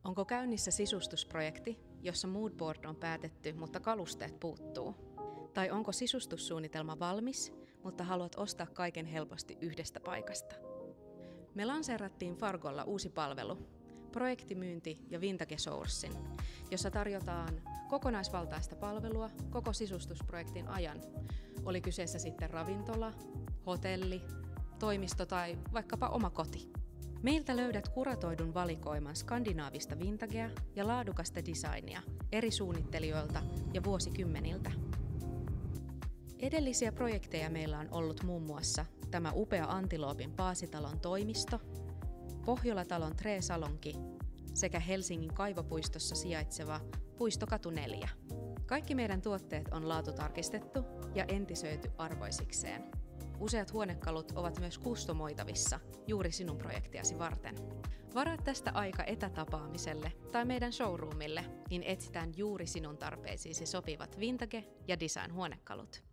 Onko käynnissä sisustusprojekti, jossa moodboard on päätetty, mutta kalusteet puuttuu? Tai onko sisustussuunnitelma valmis, mutta haluat ostaa kaiken helposti yhdestä paikasta? Me lanseerattiin Fargolla uusi palvelu, projektimyynti ja Vintage Sourcing, jossa tarjotaan kokonaisvaltaista palvelua koko sisustusprojektin ajan. Oli kyseessä sitten ravintola, hotelli, toimisto tai vaikkapa oma koti. Meiltä löydät kuratoidun valikoiman skandinaavista vintagea ja laadukasta designia eri suunnittelijoilta ja vuosikymmeniltä. Edellisiä projekteja meillä on ollut muun muassa tämä upea Antiloopin Paasitalon toimisto, Pohjolatalon Treesalonki sekä Helsingin Kaivopuistossa sijaitseva Puistokatu 4. Kaikki meidän tuotteet on laatutarkistettu ja entisöity arvoisikseen. Useat huonekalut ovat myös kustomoitavissa juuri sinun projektiasi varten. Varaa tästä aika etätapaamiselle tai meidän showroomille, niin etsitään juuri sinun tarpeisiisi sopivat vintage- ja design-huonekalut.